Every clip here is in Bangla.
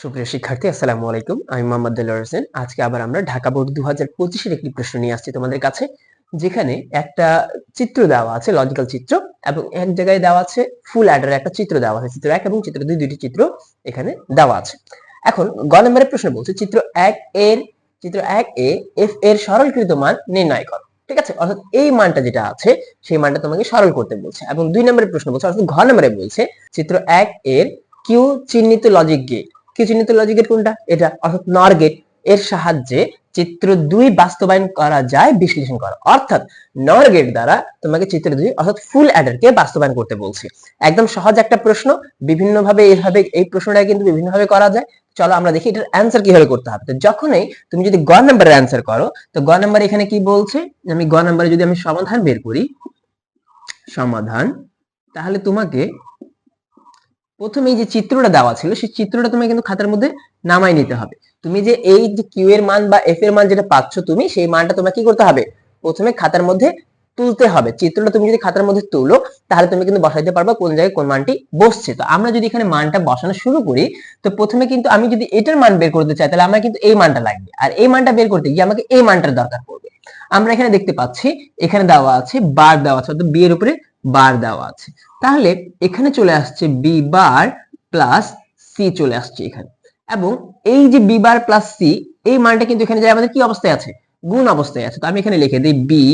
সুপ্রিয় শিক্ষার্থী, আসসালামু আলাইকুম। আমি মোহাম্মদ দেলোয়ার হোসেন। আজকে আবার আমরা ঢাকা বোর্ড 2025 এর একটি প্রশ্ন নিয়ে আসছি তোমাদের কাছে, যেখানে একটা চিত্র দেওয়া আছে, লজিক্যাল চিত্র, এবং এক জায়গায় দেওয়া আছে ফুল অ্যাডার একটা চিত্র দেওয়া আছে। চিত্র 1 এবং চিত্র 2 দুইটি চিত্র এখানে দেওয়া আছে। এখন গ নম্বরের প্রশ্ন বলছে চিত্র 1 এ এফ এর সরলীকৃত মান নির্ণয় করো। ঠিক আছে, অর্থাৎ এই মানটা যেটা আছে সেই মানটা তোমাকে সরল করতে বলছে। এবং 2 নম্বরের প্রশ্ন বলছে, অর্থাৎ ঘ নম্বরে বলছে চিত্র 1 এর কিউ চিহ্নিত লজিক গেট। কিউ চিহ্নিত লজিক গেট কোনটা? এটা, অর্থাৎ নর গেট। এর সাহায্যে চিত্র 2 বাস্তবায়ন করা যায় বিশ্লেষণ করো। অর্থাৎ নর গেট দ্বারা তোমাকে চিত্র 2 অর্থাৎ ফুল অ্যাডার কে বাস্তবায়ন করতে বলছে। একদম সহজ একটা প্রশ্ন, বিভিন্নভাবে এইভাবে এই প্রশ্নটা কিন্তু বিভিন্নভাবে করা যায়। চলো আমরা দেখি এটার অ্যানসার কিভাবে করতে হবে। তো যখনই তুমি যদি গ নম্বরের অ্যানসার করো, তো গ নম্বরে এখানে কি বলছে, আমি গ নম্বরে যদি আমি সমাধান বের করি, সমাধান, তাহলে তোমাকে প্রথমে এই যে চিত্রটা দেওয়া ছিল সেই চিত্রটা তুমি কিন্তু খাতার মধ্যে নামাই নিতে হবে। তুমি যে এই যে কিউ এর মান বা এফ এর মান যেটা পাচ্ছ তুমি, সেই মানটা তোমাকে কি করতে হবে, প্রথমে খাতার মধ্যে তুলতে হবে। চিত্রটা তুমি যদি খাতার মধ্যে তুলো, তাহলে তুমি কিন্তু বসাইতে পারবা কোন জায়গায় কোন মানটি বসছে। তো আমরা যদি এখানে মানটা বসানো শুরু করি, তো প্রথমে কিন্তু আমি যদি এটার মান বের করতে চাই, তাহলে আমার কিন্তু এই মানটা লাগবে, আর এই মানটা বের করতে গিয়ে আমাকে এই মানটার দরকার পড়বে। আমরা এখানে দেখতে পাচ্ছি এখানে দেওয়া আছে বার দেওয়া আছে, অর্থাৎ বি এর উপরে বার দেওয়া আছে। তাহলে এখানে চলে আসছে বি বার প্লাস সি চলে আসছে এখানে, এবং এই যে বি বার প্লাস সি এই মানটা কিন্তু এখানে যায় আমাদের কি অবস্থায় আছে, গুণ অবস্থায় আছে। তো আমি এখানে লিখে দিই বি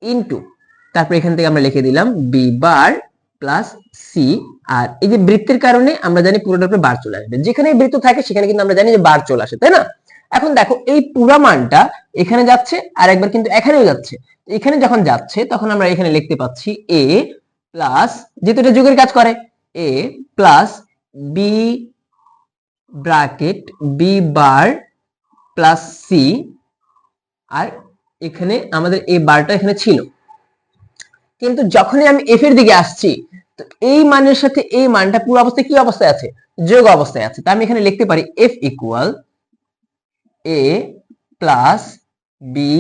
ইনটু, তারপর এখান থেকে আমরা লিখে দিলাম বি বার প্লাস সি। আর এই যে বৃত্তের কারণে আমরা জানি পুরোটার উপরে বার চলে আসবে, যেখানে বৃত্ত থাকে সেখানে কিন্তু আমরা জানি যে বার চলে আসে, তাই না? এখন দেখো এই পুরো মানটা এখানে যাচ্ছে আর একবার কিন্তু এখানেও যাচ্ছে। এখানে যখন যাচ্ছে তখন আমরা এখানে লিখতে পাচ্ছি এ প্লাস, যেহেতু এটা যোগের কাজ করে, A plus B bracket B bar plus C. আর এখানে আমাদের এই বারটা এখানে ছিল, কিন্তু যখনই আমি এফ এর দিকে আসছি, তো এই মানের সাথে এই মানটা পুরো অবস্থায় কি অবস্থায় আছে, যোগ অবস্থায় আছে। তো আমি এখানে লিখতে পারি F equal A plus B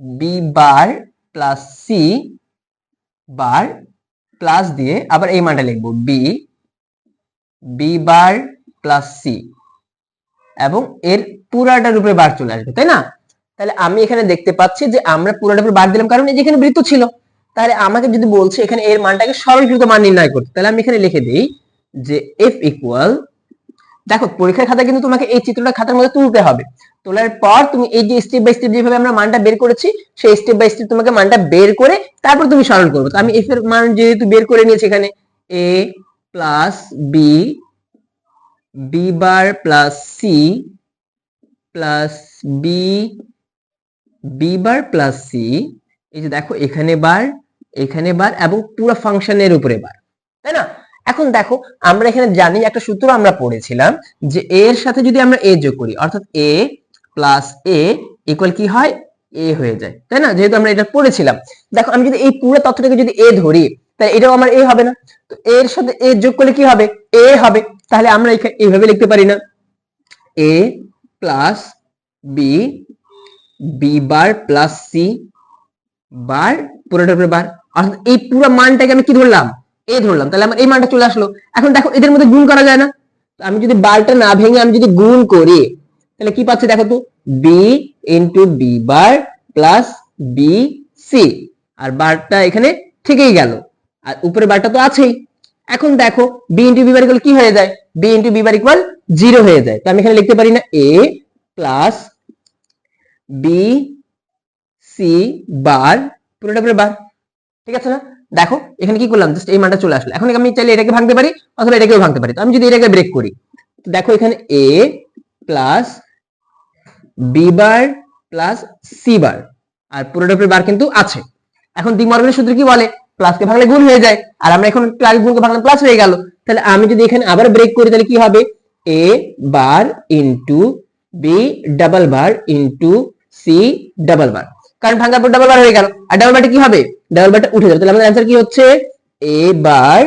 B bar plus C bar plus দিয়ে আবার এই মানটা লিখবো B B bar plus C, এবং এর পুরাটার উপরে বার চলে আসবে, তাই না? তাহলে আমি এখানে দেখতে পাচ্ছি যে আমরা পুরাটার উপরে বার দিলাম, কারণ এই যেখানে বৃত্ত ছিল। তাহলে আমাকে যদি বলছে এখানে এর মানটাকে সরলীকৃত মান নির্ণয় করতে, তাহলে আমি এখানে লিখে দিই যে এফ ইকুয়াল, দেখো পরীক্ষার খাতায় কিন্তু তোমাকে এই চিত্রটা খাতার মধ্যে তুলতে হবে। তোলার পর তুমি এই যে স্টেপ বাই স্টেপ যেভাবে আমরা মানটা বের করেছি, সেই স্টেপ বাই স্টেপ তোমাকে মানটা বের করে তারপর তুমি সরল করবে। তো আমি এফ এর মান যেহেতু বের করে নিয়েছি, এখানে A plus B B bar plus C plus B B bar plus C, এই যে দেখো এখানে বার এবং পুরো ফাংশনের উপরে বার, তাই না? এখন দেখো আমরা এখানে জানি একটা সূত্র আমরা পড়েছিলাম যে এ এর সাথে যদি আমরা এ যোগ করি, অর্থাৎ এ প্লাস এ ইকুয়াল কি হয়, এ হয়ে যায়, তাই না? যেহেতু আমরা এটা পড়েছিলাম। দেখো আমি যদি এই পুরো তথ্যটাকে যদি এ ধরি, তাহলে এটাও আমার এ হবে না? তো এর সাথে এ যোগ করলে কি হবে, এ হবে। তাহলে আমরা এইভাবে লিখতে পারি না, A plus B B bar plus C bar পুরোটার উপরে বার, অর্থাৎ এই পুরো মানটাকে আমি কি ধরলাম, এ ধরলাম। তাহলে আমার এই মানটা চলে আসলো। এখন দেখো এদের মধ্যে গুণ করা যায় না? তো আমি যদি বারটা না ভেঙে আমি যদি গুণ করি, তাহলে কি পাচ্ছি দেখো তো, B into B bar plus B C, আর বারটা এখানে থেকেই গেল, আর উপরে বারটা তো আছেই। এখন দেখো B into B bar equal কি হয়ে যায়, B into B bar equal 0 হয়ে যায়। তো আমি এখানে লিখতে পারি না A plus B C bar পুরোটা পুরো বার, ঠিক আছে না? দেখো এখানে কি করলাম, জাস্ট এই মানটা চলে আসলো। এখন আমি চাইলে এটাকে ভাঙতে পারি অথবা এটাকেও ভাঙতে পারি। তো আমি যদি এটাকে ব্রেক করি, দেখো এখানে A plus B bar plus C bar, আর পুরোটা উপরে বার কিন্তু আছে। এখন ডি মর্গানের সূত্র কি বলে, প্লাসকে ভাঙলে গুণ হয়ে যায়, আর আমরা এখন প্লাস গুণকে ভাঙলে প্লাস হয়ে গেল। তাহলে আমি যদি এখানে আবার ব্রেক করি, তাহলে কি হবে, A bar into B double bar into C double bar, কারণ ভাঙার পর ডাবল বার হয়ে গেল, আর ডাবল বারটা কি হবে, ডাবল বারটা উঠে যাবে। তাহলে আমাদের অ্যানসার কি হচ্ছে, এ বার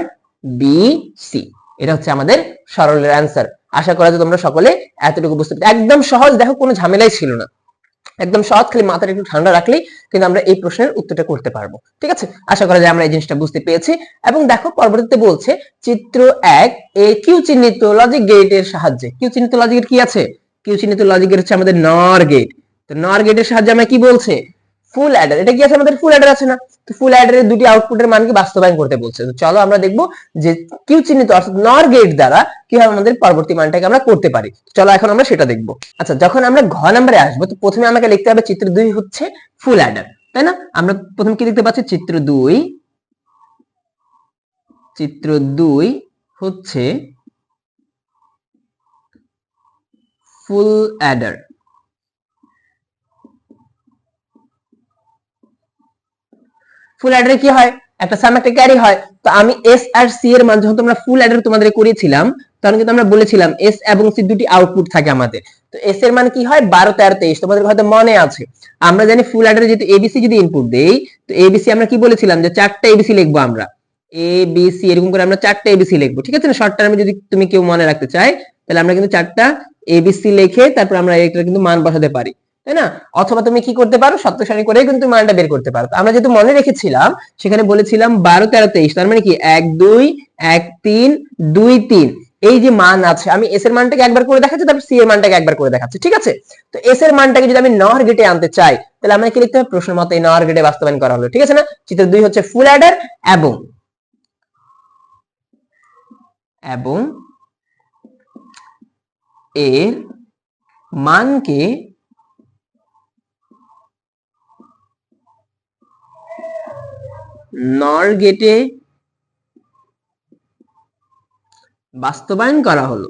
বি সি। এটা হচ্ছে আমাদের সরলের অ্যানসার। আশা করা যায় তোমরা সকলে এতটুকু বুঝতে পারছো। একদম সহজ, দেখো কোনো ঝামেলাই ছিল না। একদম সহজ, খালি মাথাটা একটু ঠান্ডা রাখলেই কিন্তু আমরা এই প্রশ্নের উত্তরটা করতে পারবো। ঠিক আছে, আশা করা যায় আমরা এই জিনিসটা বুঝতে পেরেছি। এবং দেখো পরবর্তীতে বলছে চিত্র 1 এ কিউ চিহ্নিত লজিক গেটের সাহায্যে, কিউ চিহ্নিত লজিক গেট কি আছে, কিউ চিহ্নিত লজিক গেট হচ্ছে আমাদের নর গেট। তো নর গেটের সাহায্যে আমরা কি বলছে, ফুল অ্যাডার, এটা কি আছে আমাদের ফুল অ্যাডার আছে না, তো ফুল অ্যাডারের দুটি আউটপুটের মানকে বাস্তবায়ন করতে বলছে। তো চলো আমরা দেখবো যে কিউ চিহ্নিত অর্থাৎ নর গেট দ্বারা কিভাবে আমাদের পরবর্তী মানটাকে আমরা করতে পারি। চলো এখন আমরা সেটা দেখবো। আচ্ছা, যখন আমরা ঘ নম্বরে আসবো তো প্রথমে আমাকে লিখতে হবে চিত্র 2 হচ্ছে ফুল অ্যাডার, তাই না? আমরা প্রথম কি দেখতে পাচ্ছি, চিত্র 2 হচ্ছে ফুল অ্যাডার। ফুল অ্যাডারে কি হয়, একটা সাম একটা ক্যারি হয়। তো আমি এস আর সি এর মান যখন তোমরা ফুল অ্যাডার তোমাদের করিয়েছিলাম তখন কিন্তু আমরা বলেছিলাম এস এবং সি দুটি আউটপুট থাকে আমাদের। তো এস এর মান কি হয় 12 13 23, তোমাদের হয়তো মনে আছে। আমরা জানি ফুল অ্যাডারে যেহেতু এবিসি যদি ইনপুট দেই, তো এবিসি আমরা কি বলেছিলাম যে চারটা এবিসি লিখবো আমরা, এ বি সি এরকম করে আমরা চারটা এবিসি লিখবো। ঠিক আছে না, শর্ট টার্মে যদি তুমি কেউ মনে রাখতে চাই তাহলে আমরা কিন্তু চারটা এবিসি লিখে তারপর আমরা এটা কিন্তু মান বসাতে পারি, তাই না? অথবা তুমি কি করতে পারো, সপ্তক সারণী করে কিন্তু মানটা বের করতে পারো। আমরা যেহেতু মনে রেখেছিলাম সেখানে বলেছিলাম 12 13 23, তার মানে কি 1 2 1 3 2 3, এই যে মান আছে আমি এস এর মানটাকে একবার করে দেখাচ্ছি, তারপর সি এর মানটাকে একবার করে দেখাচ্ছি। ঠিক আছে, তো এস এর মানটাকে যদি আমি নর গেটে আনতে চাই তাহলে আমরা কি লিখতে হবে, প্রশ্ন মতে এই নর গেটে বাস্তবায়ন করা হলো। ঠিক আছে না, চিত্র 2 হচ্ছে ফুল অ্যাডার এবং এর মানকে নর গেটে বাস্তবায়ন করা হলো।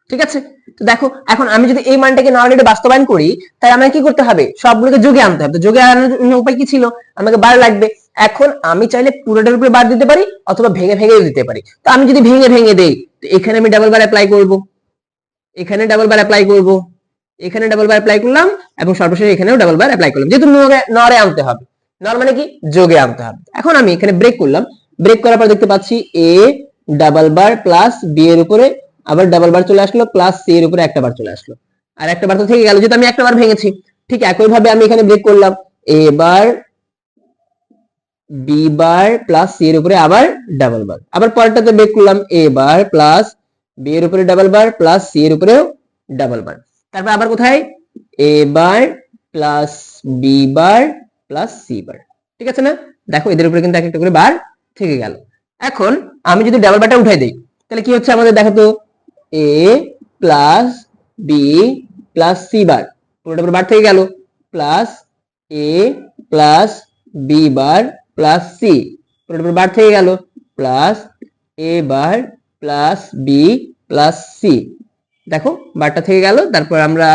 ঠিক আছে, তো দেখো এখন আমি যদি এই মানটাকে নর গেটে বাস্তবায়ন করি তাহলে আমাকে কি করতে হবে, সবগুলোকে যোগে আনতে হবে। তো যোগে আনার উপায় কি ছিল, আমাকে বার লাগবে। এখন আমি চাইলে পুরোটার উপরে বার দিতে পারি অথবা ভেঙে ভেঙে দিতে পারি। তো আমি যদি ভেঙে ভেঙে দেই তো এখানে আমি ডাবল বার অ্যাপ্লাই করব, এখানে ডাবল বার অ্যাপ্লাই করব, এখানে ডাবল বার অ্যাপ্লাই করলাম এবং সর্বশেষে এখানেও ডাবল বার অ্যাপ্লাই করলাম। যেহেতু নরে আনতে হবে, নর মানে কি যোগে আনতে হবে। এখন আমি এখানে ব্রেক করলাম, ব্রেক করার পর দেখতে পাচ্ছি A double bar plus B এর উপরে আবার ডাবল বার চলে আসলো প্লাস সি এর উপরে একটা বার চলে আসলো, আর একটা বার তো থেকে গেল যেহেতু আমি একটা বার ভেঙেছি। ঠিক একই ভাবে আমি এখানে ব্রেক করলাম, A bar B bar plus C এর উপরে আবার ডাবল বার, আবার পরেরটাতে ব্রেক করলাম, এ বার প্লাস বি এর উপরে ডাবল বার প্লাস সি এর উপরেও ডাবল বার, তারপর আবার কোথায় A bar plus B bar plus C bar. ঠিক আছে না, দেখো এদের উপরে কিন্তু একটা করে বার থেকে গেল। এখন আমি যদি ডাবল বারটা উঠাই দেই তাহলে কি হচ্ছে আমাদের, দেখো তো A plus B plus C bar পুরোটা উপরে বার থেকে গেল plus A plus B bar plus C পুরোটা উপরে বার থেকে গেল plus A bar plus B plus C, দেখো বারটা থেকে গেল। তারপর আমরা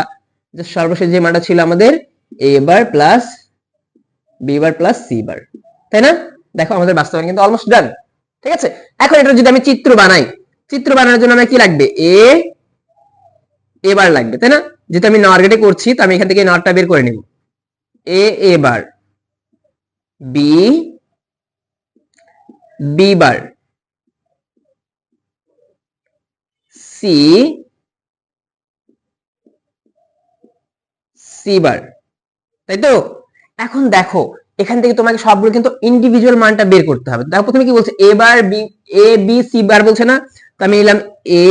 সর্বশেষ যে মানটা ছিল আমাদের A bar plus B bar plus C bar, তাই না? দেখো আমাদের বাস্তবায়ন কিন্তু অলমোস্ট ডান। ঠিক আছে, এখন এটা যদি আমি চিত্র বানাই, চিত্র বানানোর জন্য আমার কি লাগবে, এ বার লাগবে, তাই না? যেহেতু আমি নর গেটে করছি তো আমি এখান থেকে নরটা বের করে নিব, A bar B B bar C C bar, তাই তো? এখন দেখো এখান থেকে তোমাকে সবগুলো কিন্তু ইন্ডিভিজুয়াল মানটা বের করতে হবে। দেখো প্রথমে কি বলছে, এ bar B, A B C বার বলছে না, তো আমি নিলাম এ,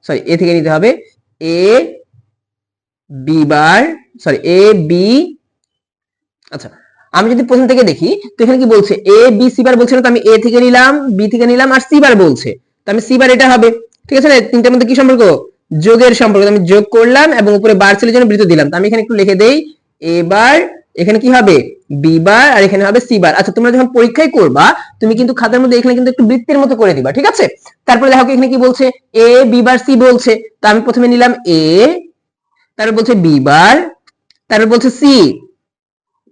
সরি এ থেকে নিতে হবে A B bar, sorry A B, আচ্ছা আমি যদি প্রথম থেকে দেখি তো এখানে কি বলছে এ বি সি বার বলছে না, তো আমি এ থেকে নিলাম বি থেকে নিলাম আর সি বার বলছে, তো আমি সি বার এটা হবে। ঠিক আছে না, তিনটার মধ্যে কি সম্পর্ক, যোগের সম্পর্ক। আমি যোগ করলাম এবং উপরে বার ছিল জন্য বৃত্ত দিলাম। তো আমি এখানে একটু লিখে দেই এবার এখানে কি হবে বি বার আর এখানে হবে সি বার। আচ্ছা তোমরা যখন পরীক্ষায় করবা তুমি কিন্তু খাতার মধ্যে এখানে কিন্তু একটু বৃত্তের মতো করে দিবা। ঠিক আছে, তারপরে দেখো এখানে কি বলছে এ বি বার সি বলছে, তো আমি প্রথমে নিলাম এ, তারপর বলছে বি বার, তারপর বলছে সি,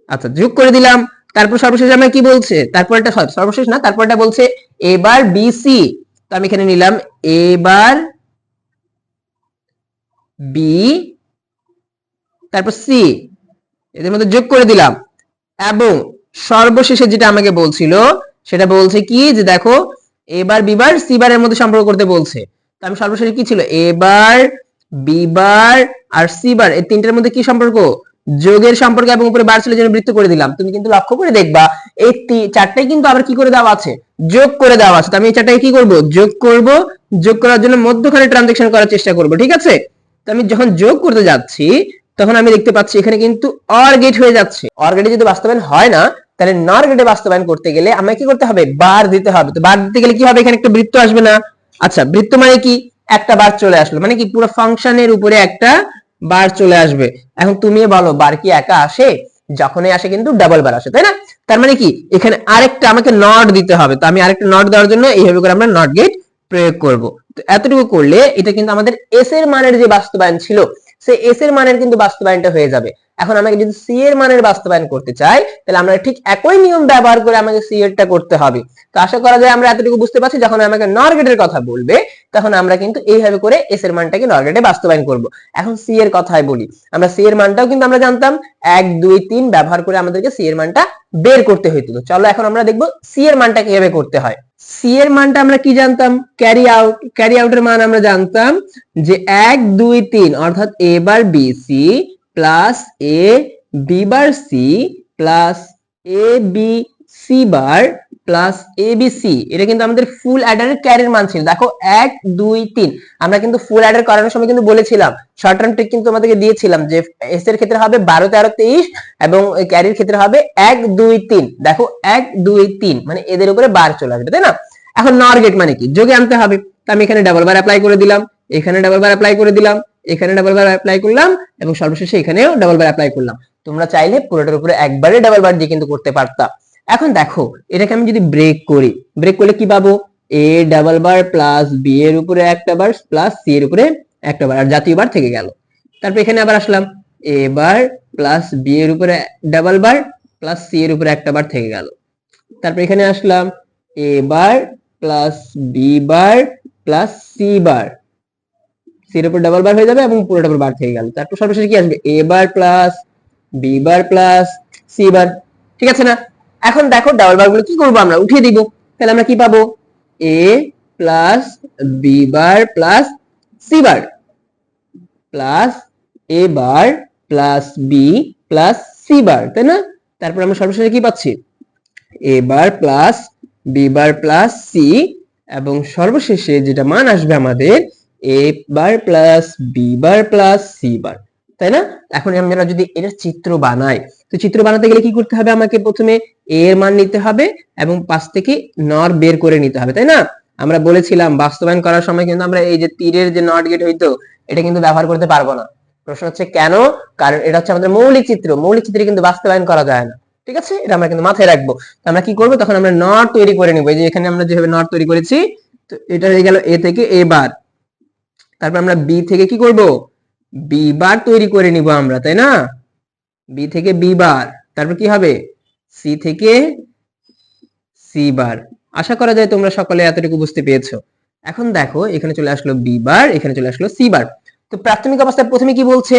আচ্ছা যোগ করে দিলাম। তারপর সর্বশেষ আমরা কি বলছে, তারপরটা সর্বশেষ না, তারপরটা বলছে এবার বি সি, তো আমি এখানে নিলাম এবার বি তারপর সি, এদের মধ্যে যোগ করে দিলাম এবং সর্বশেষে যেটা আমাকে বলছিল সেটা বলছে কি যে দেখো এ বার বি বার সি বারের মধ্যে সম্পর্ক করতে বলছে। তো আমি সর্বশেষে কি ছিল, এ বার বি বার আর সি বার এই তিনটার মধ্যে কি সম্পর্ক, যোগের সম্পর্ক, এবং উপরে বার ছিল জন্য বৃত্ত করে দিলাম। তুমি কিন্তু লক্ষ্য করে দেখবা এই চারটাই কিন্তু আবার কি করে দেওয়া আছে, যোগ করে দেওয়া আছে। তো আমি এই চারটাকে কি করব, যোগ করব। যোগ করার জন্য মধ্যখানে ট্রানজাকশন করার চেষ্টা করব, ঠিক আছে। তো আমি যখন যোগ করতে যাচ্ছি তখন আমি দেখতে পাচ্ছি এখানে কিন্তু অর গেট হয়ে যাচ্ছে। অর গেটে যদি বাস্তবায়ন হয় না, তাহলে নর গেটে বাস্তবায়ন করতে গেলে আমাকে কি করতে হবে, বার দিতে হবে। তো বার দিতে গেলে কি হবে, এখানে একটা বৃত্ত আসবে না। আচ্ছা, বৃত্ত মানে কি, একটা বার চলে আসলো, মানে কি পুরো ফাংশনের উপরে একটা বার চলে আসবে। এখন তুমি বলো বার কি একা আসে, যখনই আসে কিন্তু ডাবল বার আসে, তাই না। তার মানে কি এখানে আরেকটা আমাকে নট দিতে হবে। তো আমি আরেকটা নট দেওয়ার জন্য এইভাবে করে আমরা নট গেট প্রয়োগ করব। তো এতটুকু করলে এটা কিন্তু আমাদের এস এর মানের যে বাস্তবায়ন ছিল, সে এস এর মানের কিন্তু বাস্তবায়নটা হয়ে যাবে। এখন আমাকে যদি সি এর মানের বাস্তবায়ন করতে চাই, তাহলে আমরা ঠিক একই নিয়ম ব্যবহার করে আমাকে সি এরটা করতে হবে। তো আশা করা যায় আমরা এতটুকু বুঝতে পারছি। যখন আমাকে নর গেটের কথা বলবে, তখন আমরা কিন্তু এইভাবে করে এস এর মানটাকে নর গেটে বাস্তবায়ন করব। এখন সি এর কথাই বলি, আমরা সি এর মানটাও কিন্তু আমরা জানতাম, 1 2 3 ব্যবহার করে আমাদেরকে সি এর মানটা বের করতে হইতো। তো চলো এখন আমরা দেখব সি এর মানটা কিভাবে করতে হয়। সি এর মানটা আমরা কি জানতাম, ক্যারি আউট। ক্যারি আউটের মান আমরা জানতাম যে 1 2 3 অর্থাৎ এ bar B C plus A B bar C plus A B C bar plus A B C, এটা কিন্তু আমাদের ফুল অ্যাডারের ক্যারির মান ছিল। দেখো 1 2 3 আমরা কিন্তু ফুল অ্যাডার করানোর সময় কিন্তু বলেছিলাম, শর্ট টার্ম ট্রিক কিন্তু আমাদেরকে দিয়েছিলাম যে এস এর ক্ষেত্রে হবে 12 13 23 এবং ক্যারির ক্ষেত্রে হবে 1 2 3। দেখো 1 2 3 মানে এদের উপরে বার চলে আসবে, তাই না। এখন নর গেট মানে কি, যোগে আনতে হবে। তো আমি এখানে ডাবল বার অ্যাপ্লাই করে দিলাম, এখানে ডাবল বার অ্যাপ্লাই করে দিলাম, এখানে ডাবল বার অ্যাপ্লাই করলাম, এবং সর্বশেষে এখানেও ডাবল বার অ্যাপ্লাই করলাম। তোমরা চাইলে পুরোটার উপরে একবারে ডাবল বার দিয়ে কিন্তু করতে পারতা। এখন দেখো এটাকে আমি যদি ব্রেক করি, ব্রেক করলে কি পাবো, A double bar plus B এর উপরে একটা বার প্লাস সি এর উপরে একটা বার, আর জাতীয় বার থেকে গেল। তারপর এখানে আবার আসলাম, এ বার প্লাস বি এর উপরে ডাবল বার প্লাস সি এর উপরে একটা বার থেকে গেল। তারপর এখানে আসলাম, A bar plus B bar plus C bar, C এর উপর ডাবল বার হয়ে যাবে এবং পুরোটা উপর বার থেকে গেল। তারপর সর্বশেষে কি আসবে, A bar plus B bar plus C bar, ঠিক আছে না। এখন দেখো ডাবল বার গুলো কি করবো, আমরা উঠিয়ে দিব। তাহলে আমরা কি পাবো, A plus B bar plus C bar plus A bar plus B plus C bar, তাই না। তারপর আমরা সর্বশেষে কি পাচ্ছি, A bar plus B bar plus C, এবং সর্বশেষে যেটা মান আসবে আমাদের A bar plus B bar plus C bar, তাই না। এখন আমরা যদি এটা চিত্র বানাই, তো চিত্র বানাতে গেলে কি করতে হবে, আমাকে প্রথমে এ এর মান নিতে হবে এবং পাশ থেকে নর বের করে নিতে হবে, তাই না। আমরা বলেছিলাম বাস্তবায়ন করার সময় কিন্তু আমরা এই যে তীরের যে নট গেট হইতো, এটা কিন্তু ব্যবহার করতে পারবো না। প্রশ্ন হচ্ছে কেন, কারণ এটা হচ্ছে আমাদের মৌলিক চিত্র, মৌলিক চিত্রে কিন্তু বাস্তবায়ন করা যায় না, ঠিক আছে। এটা আমরা কিন্তু মাথায় রাখবো। তো আমরা কি করবো, তখন আমরা নট তৈরি করে নিব। এই যে এখানে আমরা যেভাবে নট তৈরি করেছি, তো এটা হয়ে গেল এ থেকে এ বার। তারপর আমরা বি থেকে কি করব, বি বার তৈরি করে নিব আমরা, তাই না। বি থেকে বি বার, তারপর কি হবে, সি থেকে সি বার। আশা করা যায় তোমরা সকলে এতটুকু বুঝতে পেরেছো। এখন দেখো এখানে চলে আসলো বি বার, এখানে চলে আসলো সি বার। তো প্রাথমিক অবস্থায় প্রথমে কি বলছে,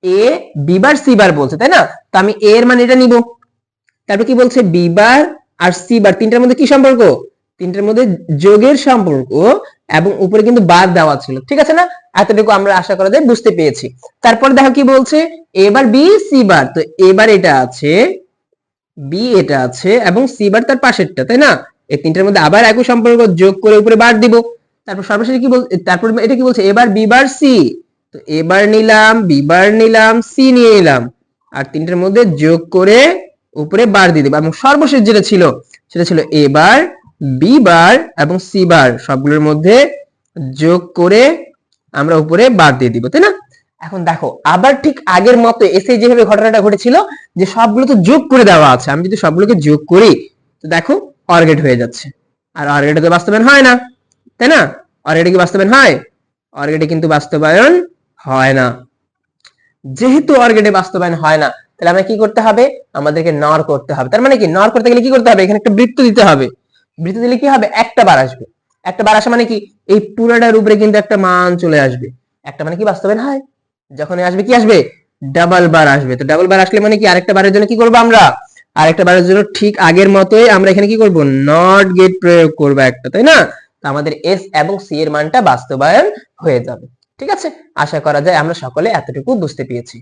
এ বি বার সি বার বলছে, তাই না। তো আমি এ এর মান এটা নিব। তারপর কি বলছে, বি বার আর সি বার তিনটার মধ্যে কি সম্পর্ক, তিনটার মধ্যে যোগের সম্পর্ক, এবং উপরে কিন্তু বার দেওয়া ছিল, ঠিক আছে না। এতটুকু আমরা আশা করা যায় বুঝতে পেরেছি। তারপর দেখো কি বলছে, এবার বি সি বার, তো এবার এটা আছে, বি এটা আছে, এবং সি বার তার পাশেরটা, তাই না। এই তিনটার মধ্যে আবার একই সম্পর্ক, যোগ করে উপরে বার দিব। তারপর সর্বশেষে কি বলছে, তারপর এটা কি বলছে, এবার বি বার সি, তো এবার নিলাম, বি বার নিলাম, সি নিয়ে নিলাম, আর তিনটার মধ্যে যোগ করে উপরে বার দিয়ে দেব। এবং সর্বশেষ যেটা ছিল সেটা ছিল এ বার বি বার এবং সি বার সবগুলোর মধ্যে যোগ করে আমরা উপরে বার দিয়ে দিব, তাই না। এখন দেখো আবার ঠিক আগের মতো এসে যেভাবে ঘটনাটা ঘটেছিল, যে সবগুলো তো যোগ করে দেওয়া আছে, আমি যদি সবগুলোকে যোগ করি, তো দেখো অর গেট হয়ে যাচ্ছে। আর অর গেটে তো বাস্তবায়ন হয় না, তাই না। অর গেটে কি বাস্তবায়ন হয়, অর গেটে কিন্তু বাস্তবায়ন হয় না। যেহেতু অর গেটে বাস্তবায়ন হয় না, তাহলে আমরা কি করতে হবে, আমাদেরকে নর করতে হবে। তার মানে কি, নর করতে গেলে কি করতে হবে, এখানে একটা বৃত্ত দিতে হবে। বৃত্ত দিলে কি হবে, একটা বার আসবে। একটা বার আসা মানে কি, এই পুরোটার উপরে কিন্তু একটা মান চলে আসবে। একটা মানে কি বাস্তবায়ন হয়, যখন আসবে কি আসবে, ডাবল বার আসবে। তো ডাবল বার আসলে মানে কি, আরেকটা বারের জন্য কি করবো আমরা, আর একটা বারের জন্য ঠিক আগের মতোই আমরা এখানে কি করব, নট গেট প্রয়োগ করব একটা, তাই না? তো আমাদের এস এবং সি এর মানটা বাস্তবায়ন হয়ে যাবে। ঠিক আছে, আশা করা যায় আমরা সকলে এতটুকু বুঝতে পেরেছি।